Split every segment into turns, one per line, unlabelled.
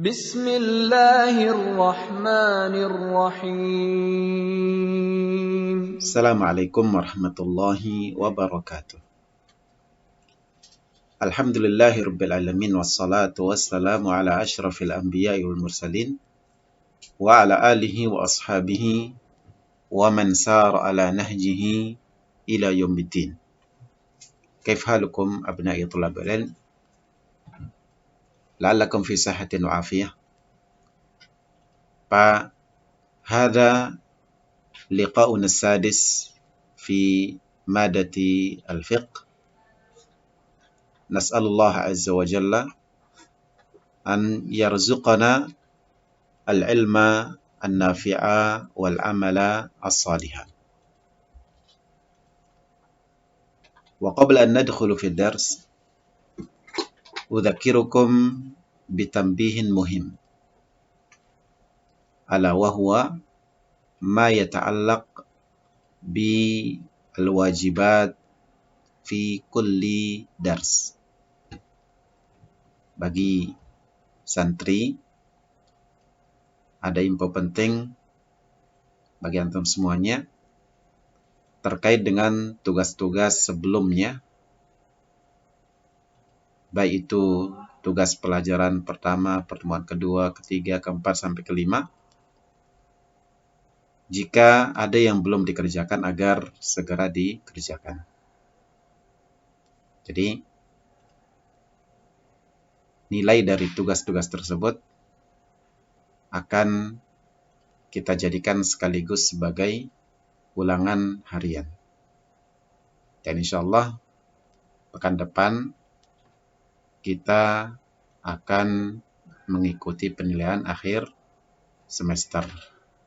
Bismillahirrahmanirrahim.
Assalamualaikum warahmatullahi wabarakatuh. Alhamdulillahirabbil alamin wassalatu wassalamu ala asyrafil anbiya'i wal mursalin wa ala alihi wa ashabihi wa man sara ala nahjihi ila yaumiddin. Kaif halukum abna'i thulabil ilm? La'allakum fi sihhatin wa afiyah. Hadha liqa'una as-sadis fi madati al-fiqh. Nas'alullah azza wa jalla an yarzuqana al-ilma an-nafi'a wal amala as-saliha. Wa qabla an nadkhulu fi ad-dars udzakirukum bitanbihin muhim, ala wa huwa ma yata'allaq bi al-wajibat fi kulli dars. Bagi santri, ada info penting bagi antum semuanya terkait dengan tugas-tugas sebelumnya, baik itu tugas pelajaran pertama, pertemuan kedua, ketiga, keempat, sampai kelima. Jika ada yang belum dikerjakan, agar segera dikerjakan. Jadi, nilai dari tugas-tugas tersebut akan kita jadikan sekaligus sebagai ulangan harian. Dan insya Allah pekan depan kita akan mengikuti penilaian akhir semester.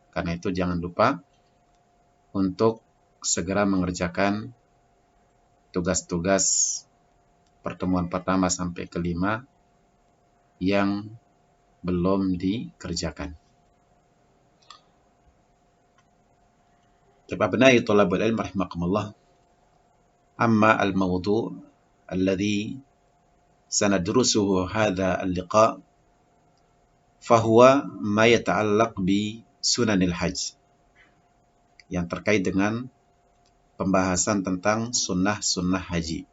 Karena itu jangan lupa untuk segera mengerjakan tugas-tugas pertemuan pertama sampai kelima yang belum dikerjakan. Abnai thalabul ilm rahimakumullah. Amma al-mawdu' alladhi sanadrusuhu hadha al-liqa' fahuwa ma yata'allaq bi sunanil hajj, yang terkait dengan pembahasan tentang sunnah-sunnah haji.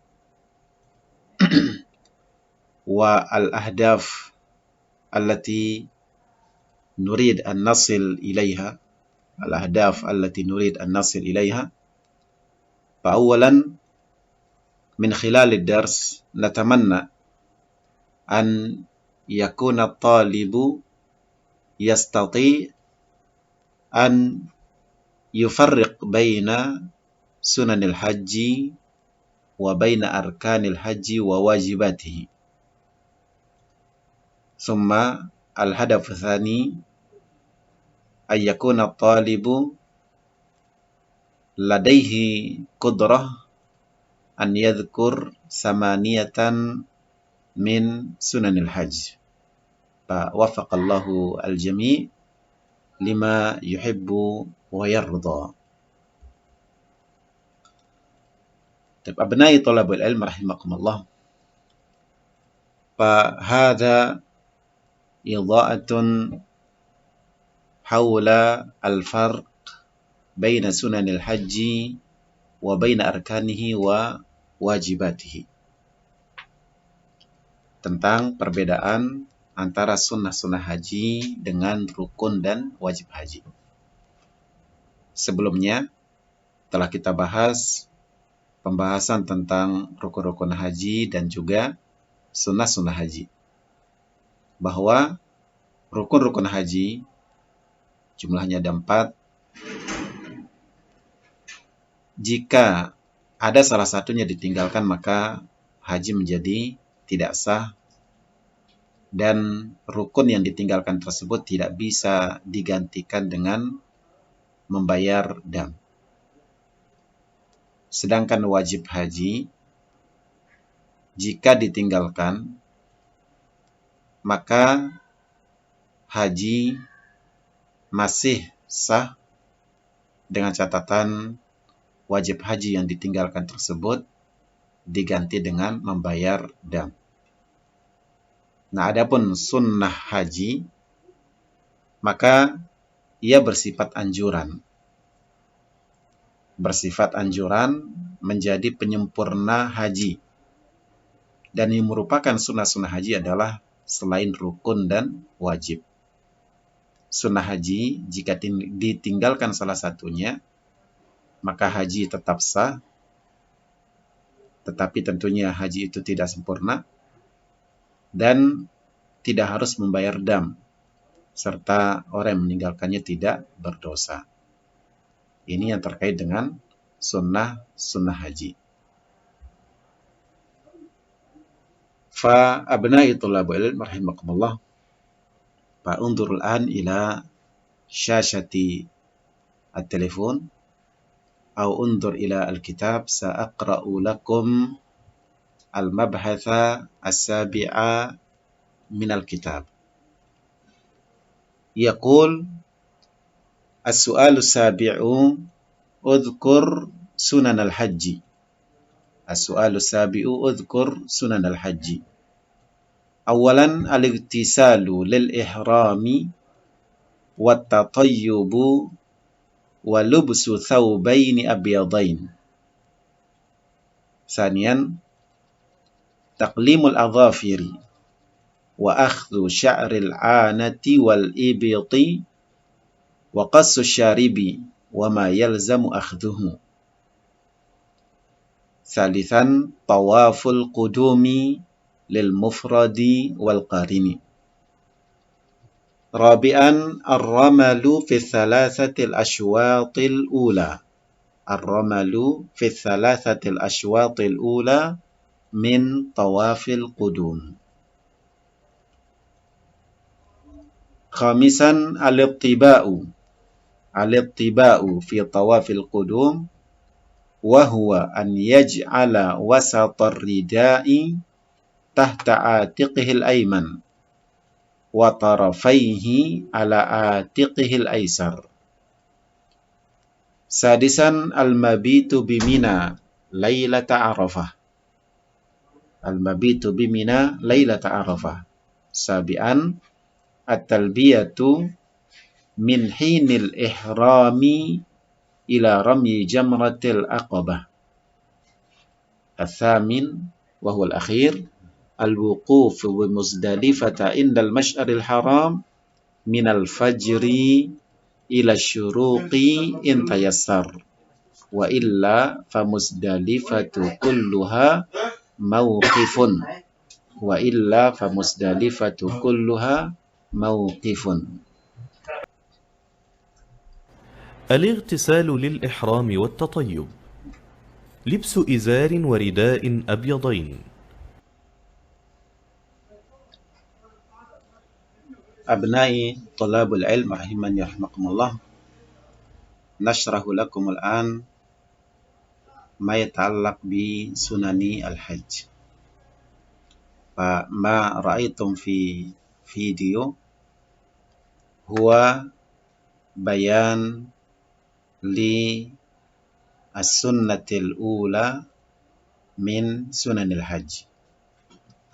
Wa al-ahdaf allati nurid an nasil ilaiha, al-ahdaf allati nurid an nasil ilaiha. Fa'awalan min khilal ad-dars natamanna an yakuna at-talibu yastati' an yufarriq baina sunanil hajji wa baina arkanil hajji wa wajibatihi. Thumma al-hadaf tsani ay yakuna at-talibu ladaihi qudrah an yadhkur samaniyatan min sunanil hajj. Fa waffaqallahu al-jami' lima yuhibbu wa yarda. Abnai thalabul ilm rahimakumullah. Fa hadha idha'atun hawla al-farq baina sunanil hajji wa baina arkanihi wa wajibatihi. Tentang perbedaan antara sunnah-sunnah haji dengan rukun dan wajib haji. Sebelumnya telah kita bahas pembahasan tentang rukun-rukun haji dan juga sunnah-sunnah haji. Bahwa rukun-rukun haji jumlahnya ada 4. Jika ada salah satunya ditinggalkan, maka haji menjadi tidak sah, dan rukun yang ditinggalkan tersebut tidak bisa digantikan dengan membayar dam. Sedangkan wajib haji, jika ditinggalkan, maka haji masih sah, dengan catatan wajib haji yang ditinggalkan tersebut diganti dengan membayar dam. Nah, adapun sunnah haji, maka ia bersifat anjuran. Bersifat anjuran menjadi penyempurna haji. Dan yang merupakan sunnah-sunnah haji adalah selain rukun dan wajib. Sunnah haji, jika ditinggalkan salah satunya, maka haji tetap sah, tetapi tentunya haji itu tidak sempurna, dan tidak harus membayar dam, serta orang yang meninggalkannya tidak berdosa. Ini yang terkait dengan sunnah haji. Fa abna'i thulabul ilm rahimakumullah, fa unzur al-an ila syashati at-telefon atau unzur ila al-kitab, sa'aqra'u lakum al-mabhatha as-sabi'a min al-kitab. Yaqul as-su'alu as-sabi'u udhkur sunan al-hajji. As-su'alu as-sabi'u udhkur sunan al-hajji. Awalan al-igtisalu lil-ihrami wat-tatayyubu wa lubsu thawbaini abyadain. Saniyan taqlimul adhafiri wa akhdhu sya'ril anati wal ibiti wa qassu syaribi wa ma yalzamu akhdhuhu. Salisan tawaful qudumi lil mufradi wal qarini. Rabi'an ar-ramalu fi thalathatil ashwatil ula. Ar-ramalu fi thalathatil ashwatil ula min tawafil qudum. Khamisan al-ittiba'u fi tawafil qudum wa huwa an yaj'ala wasatar ridai tahta atiqihil ayman wa tarafaihi ala atiqihil aysar. Sadisan al-mabitu bimina lailata arafah. Al-mabitu bimina lailata arafah. Sabian at-talbiyatu min hinil ihrami ila ramyi jamratil aqabah. Al-thamin wa huwa al-akhir al-wuquf bi Muzdalifah indal masy'aril haram min al-fajri ila syuruqi in tayassar wa illa fa Muzdalifatu kulluha mawqifun wa illa fa Muzdalifatu kulluha mawqifun.
الاغتسال للإحرام والتطيب، لبس إزار ورداء أبيضين.
Abnai thalabul ilm rahimani rahmakumullah, nashrahu lakum al-an ma yata'allaq bi sunani al-hajj. Fa ma ra'aytum fi video huwa bayan li as-sunnatil ula min sunanil hajj.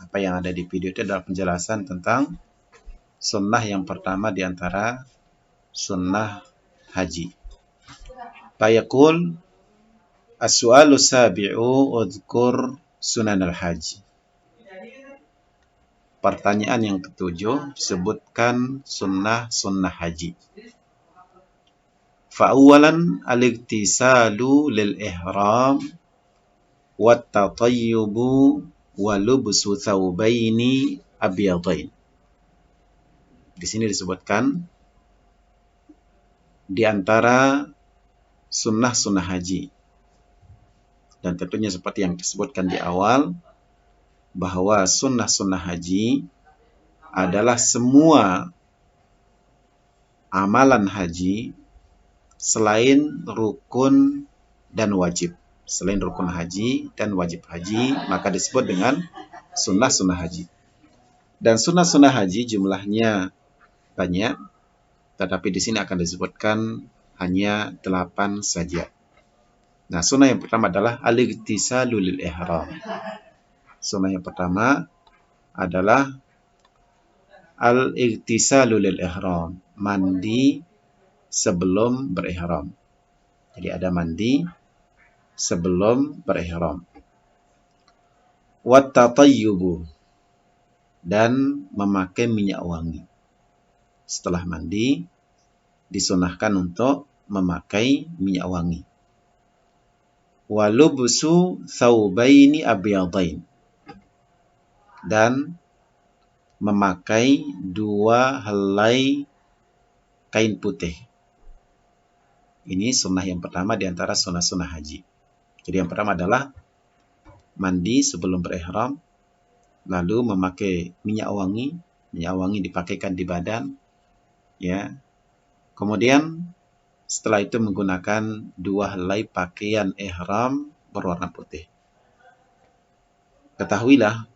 Apa yang ada di video itu adalah penjelasan tentang sunnah yang pertama di antara sunnah haji. Fayaqul as-su'alu sabi'u udhkur sunan al-haji. Pertanyaan yang ketujuh, sebutkan sunnah haji. Fa'awalan al-igtisalu lil-ihram wat-tatayyubu wa lubsu thawbaini abyadain. Di sini disebutkan di antara sunnah haji. Dan tentunya seperti yang disebutkan di awal, bahwa sunnah haji adalah semua amalan haji selain rukun dan wajib. Selain rukun haji dan wajib haji, maka disebut dengan sunnah haji. Dan sunnah haji jumlahnya banyak, tetapi di sini akan disebutkan hanya 8 saja. Nah, sunnah yang pertama adalah al-igtisalu lil ihram. Sunnah yang pertama adalah al-ightisalu lil ihram, mandi sebelum berihram. Jadi ada mandi sebelum berihram. Wat tatayyubu, dan memakai minyak wangi. Setelah mandi disunahkan untuk memakai minyak wangi. Walubsu thawbaini abyadain, dan memakai 2 helai kain putih. Ini sunnah yang pertama di antara sunnah-sunnah haji. Jadi yang pertama adalah mandi sebelum berihram, lalu memakai minyak wangi. Minyak wangi dipakaikan di badan, ya. Kemudian setelah itu menggunakan 2 helai pakaian ihram berwarna putih. Ketahuilah,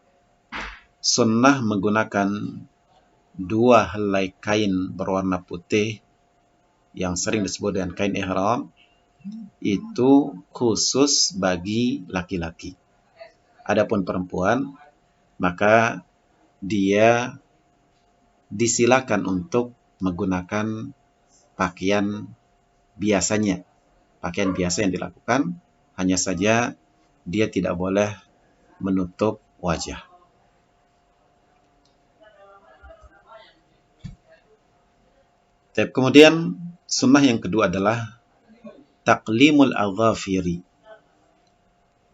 sunnah menggunakan 2 helai kain berwarna putih yang sering disebut dengan kain ihram itu khusus bagi laki-laki. Adapun perempuan, maka dia disilakan untuk menggunakan pakaian biasanya. Pakaian biasa yang dilakukan, hanya saja dia tidak boleh menutup wajah. Kemudian sunnah yang kedua adalah taqlimul adhafiri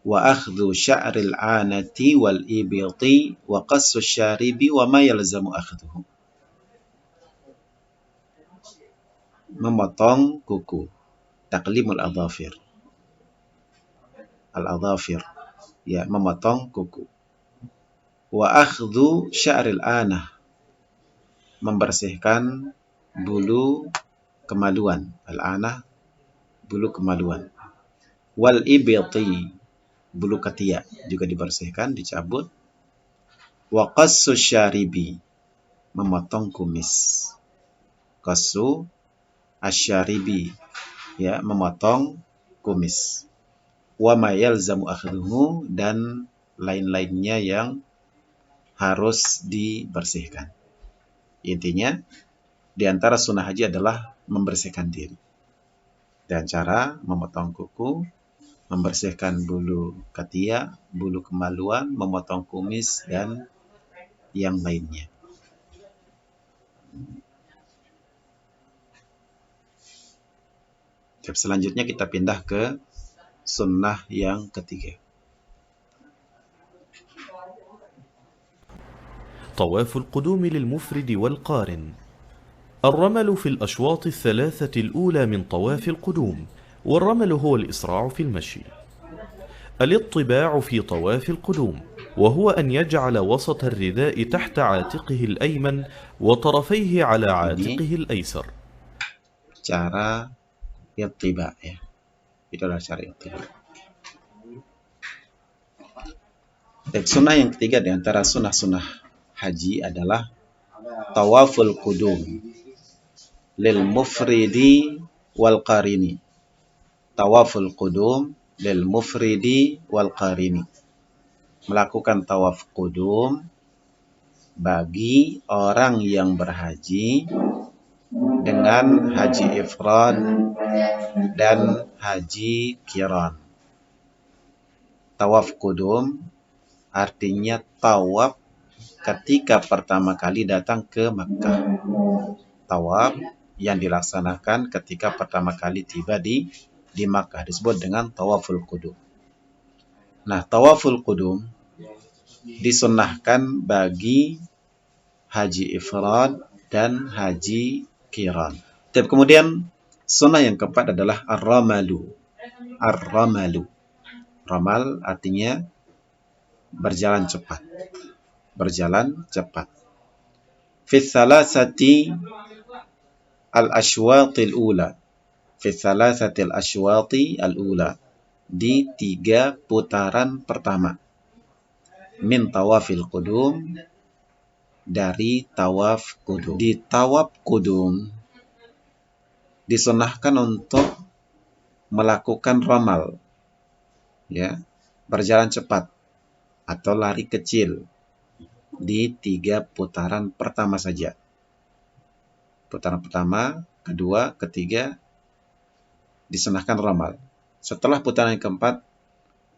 wa akhdhu sya'ril anati wal ibiti wa qassu syaribi wa ma yalzamu akhdhuhu. Memotong kuku. Taqlimul adhafir. Al-adhafir, ya, memotong kuku. Wa akhdhu sya'ril anah, membersihkan bulu kemaluan. Al-anah, bulu kemaluan. Wal ibiti, bulu ketiak juga dibersihkan, dicabut. Wa qassu syaribi, memotong kumis. Qassu asyaribi, ya, memotong kumis. Wa ma yalzamu akhdhuhu, dan lain-lainnya yang harus dibersihkan. Intinya, di antara sunnah haji adalah membersihkan diri. Dan cara memotong kuku, membersihkan bulu ketiak, bulu kemaluan, memotong kumis, dan yang lainnya. Selanjutnya kita pindah ke sunnah yang ketiga.
طواف القدوم للمفرد والقارن. الرمل في الأشواط 3 الأولى من طواف القدوم، والرمل هو الإسراع في المشي. الاطباع في طواف القدوم، وهو أن يجعل وسط الرداء تحت عاتقه الأيمن وطرفيه على عاتقه الأيسر.
Cara ittiba, ya. Itu adalah cara ittiba. Sunnah yang ketiga di antara sunnah-sunnah haji adalah tawaful qudum lil mufridi wal qarini. Tawaful qudum lil mufridi wal qarini. Melakukan tawaf qudum bagi orang yang berhaji dengan haji ifrad dan haji qiran. Tawaf qudum artinya tawaf ketika pertama kali datang ke Makkah. Tawaf yang dilaksanakan ketika pertama kali tiba di Makkah disebut dengan tawaful qudum. Nah, tawaful qudum disunnahkan bagi haji ifrad dan haji qiran. Kemudian sunnah yang keempat adalah ar-ramalu. Ar-ramalu. Ramal artinya berjalan cepat. Berjalan cepat. Fi thalathati al-ashwatil ula. Fi thalathati al-ashwati al-ula. Di 3 putaran pertama. Min tawafil qudum, dari tawaf qudum. Di tawaf qudum disunahkan untuk melakukan ramal, ya, berjalan cepat atau lari kecil. di 3 putaran pertama saja. Putaran pertama, kedua, ketiga disunahkan ramal. Setelah putaran yang keempat,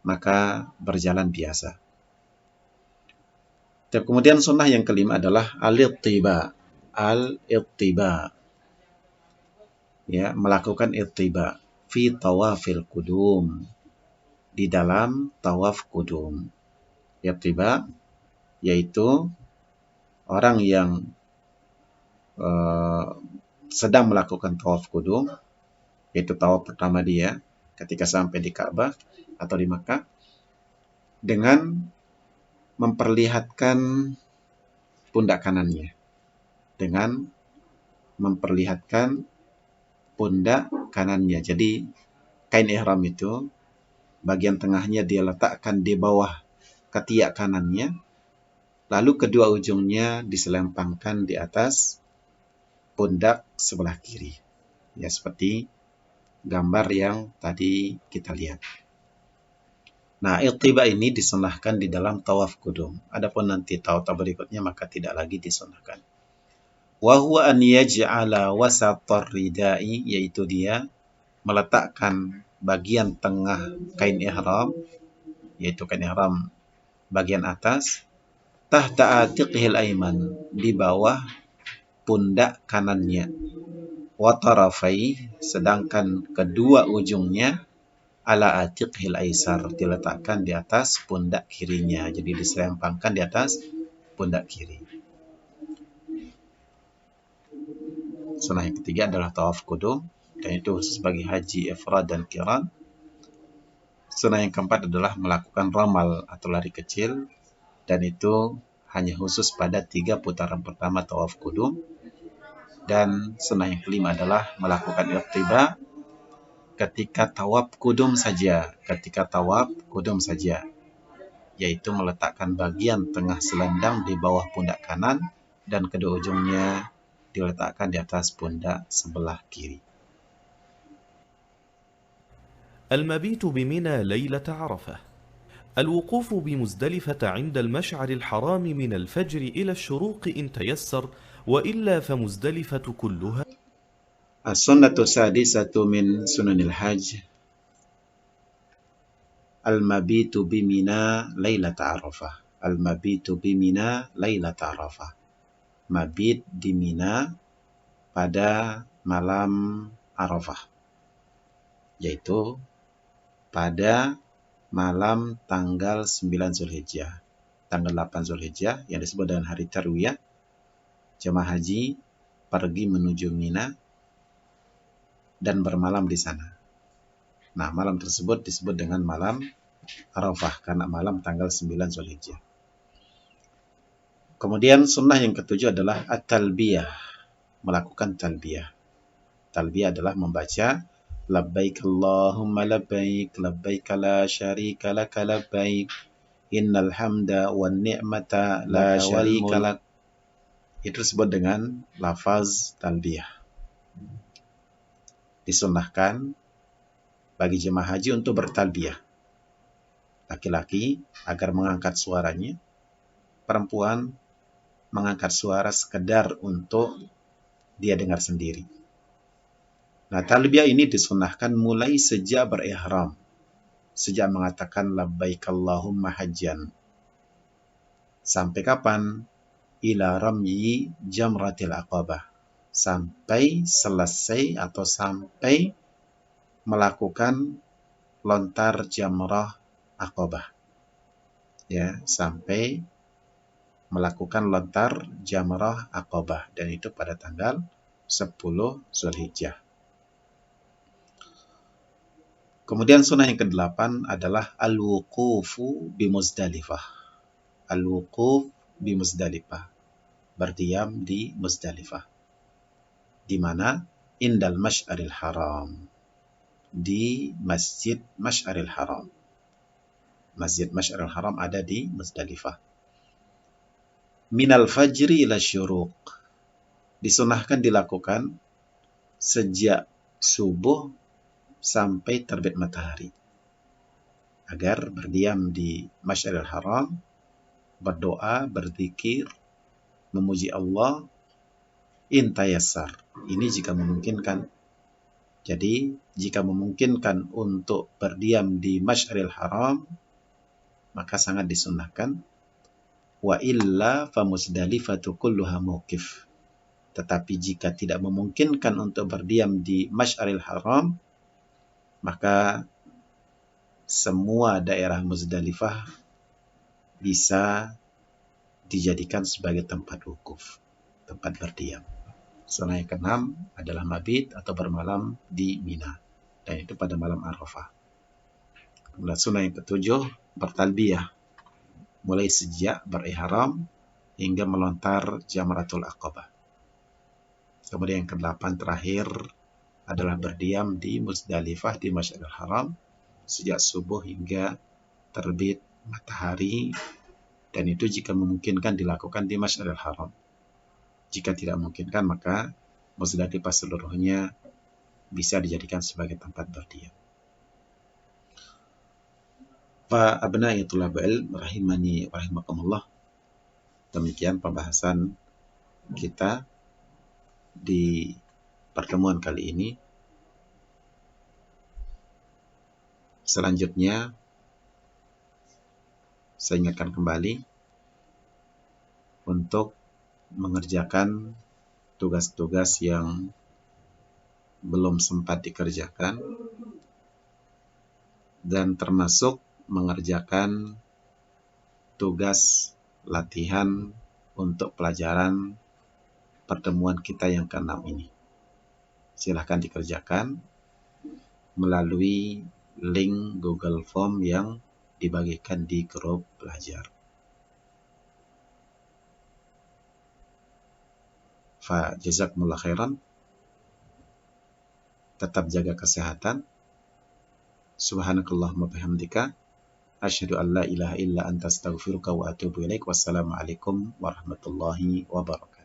maka berjalan biasa. Kemudian sunnah yang kelima adalah al-ittiba. Al-ittiba. Ya, melakukan ittiba fi tawafil qudum. Di dalam tawaf qudum. Ittiba yaitu orang yang sedang melakukan tawaf qudum, yaitu tawaf pertama dia ketika sampai di Ka'bah atau di Makkah, dengan memperlihatkan pundak kanannya. Dengan memperlihatkan pundak kanannya. Jadi kain ihram itu bagian tengahnya dia letakkan di bawah ketiak kanannya, lalu kedua ujungnya diselempangkan di atas pundak sebelah kiri. Ya, seperti gambar yang tadi kita lihat. Nah, ittiba ini disunahkan di dalam tawaf qudum. Adapun nanti tawaf berikutnya maka tidak lagi disunahkan. Wa huwa an yaj'ala wasatar ridai, yaitu dia meletakkan bagian tengah kain ihram, yaitu kain ihram bagian atas, tahta atiqihil aiman, di bawah pundak kanannya, wa tarafai, sedangkan kedua ujungnya ala atiqihil aisar, diletakkan di atas pundak kirinya. Jadi diselempangkan di atas pundak kiri. Sunnah yang ketiga adalah tawaf qudum, dan itu khusus bagi haji ifrad dan qiran. Sunnah yang keempat adalah melakukan ramal atau lari kecil, dan itu hanya khusus pada 3 putaran pertama tawaf qudum. Dan sunnah yang kelima adalah melakukan ittiba ketika tawaf qudum saja, yaitu meletakkan bagian tengah selendang di bawah pundak kanan dan kedua ujungnya diletakkan di atas pundak sebelah kiri.
المبيت بمنى ليلة عرفة. الوقوف بمزدلفة عند المشعر الحرام من الفجر إلى الشروق إن تيسر، وإلا فمزدلفة كلها.
As-sunnatu sadisatu min sunanil hajj al-mabitu bimina lailata arafah. Al-mabitu bimina lailata arafah. Mabit di Mina pada malam Arafah, yaitu pada malam tanggal 9 Zulhijjah. Tanggal 8 Zulhijjah yang disebut dengan hari Tarwiyah, jemaah haji pergi menuju Mina dan bermalam di sana. Nah, malam tersebut disebut dengan malam Arafah karena malam tanggal 9 Zulhijjah. Kemudian sunnah yang ketujuh adalah at-talbiyah, melakukan talbiyah. Talbiyah adalah membaca labbaik Allahumma labbaik, labbaik la syarika laka labbaik, innal hamda wan ni'mata la syarika lak. Itu disebut dengan lafaz talbiyah. Disunnahkan bagi jemaah haji untuk bertalbiyah. Laki-laki agar mengangkat suaranya, perempuan mengangkat suara sekedar untuk dia dengar sendiri. Nah, talbiyah ini disunnahkan mulai sejak berihram, sejak mengatakan labbaik Allahumma hajjan. Sampai kapan? Ila ramyi jamratil aqabah. Sampai selesai atau sampai melakukan lontar jamrah aqabah. Ya, sampai melakukan lontar jamrah aqabah, dan itu pada tanggal 10 Zulhijjah. Kemudian sunnah yang ke-8 adalah al-wuqufu bi Muzdalifah. Al-wuquf bi Muzdalifah. Berdiam di Muzdalifah. Di mana? Indal Masy'aril Haram. Di Masjid Masy'aril Haram. Masjid Masy'aril Haram ada di Muzdalifah. Minal fajri ila syuruq. Disunahkan dilakukan sejak subuh sampai terbit matahari, agar berdiam di Masy'aril Haram berdoa, berzikir, memuji Allah, in tayassar. Ini jika memungkinkan. Jadi, jika memungkinkan untuk berdiam di Masy'aril Haram, maka sangat disunnahkan. Wa illa fa Muzdalifatu kulluha mauqif. Tetapi jika tidak memungkinkan untuk berdiam di Masy'aril Haram, maka semua daerah Muzdalifah bisa dijadikan sebagai tempat wukuf, tempat berdiam. Sunnah yang keenam adalah mabit atau bermalam di Mina, dan itu pada malam Arafah. Kemudian sunnah yang ketujuh bertalbiyah, mulai sejak berihram hingga melontar jamratul aqabah. Kemudian yang kedelapan terakhir adalah berdiam di Muzdalifah di Masy'aril Haram sejak subuh hingga terbit matahari, dan itu jika memungkinkan dilakukan di Masy'aril Haram. Jika tidak memungkinkan, maka Muzdalifah seluruhnya bisa dijadikan sebagai tempat berdiam. Fa abna'i thulabul ilm rahimani rahimakumullah. Demikian pembahasan kita di pertemuan kali ini. Selanjutnya saya ingatkan kembali untuk mengerjakan tugas-tugas yang belum sempat dikerjakan, dan termasuk mengerjakan tugas latihan untuk pelajaran pertemuan kita yang ke-6 ini. Silahkan dikerjakan melalui link Google Form yang dibagikan di grup belajar. Fa jazakumullah khairan. Tetap jaga kesehatan. Subhanakallahumma bihamdika asyhadu an la ilaha illa anta astaghfiruka wa atubu ilaik. Wassalamualaikum warahmatullahi wabarakatuh.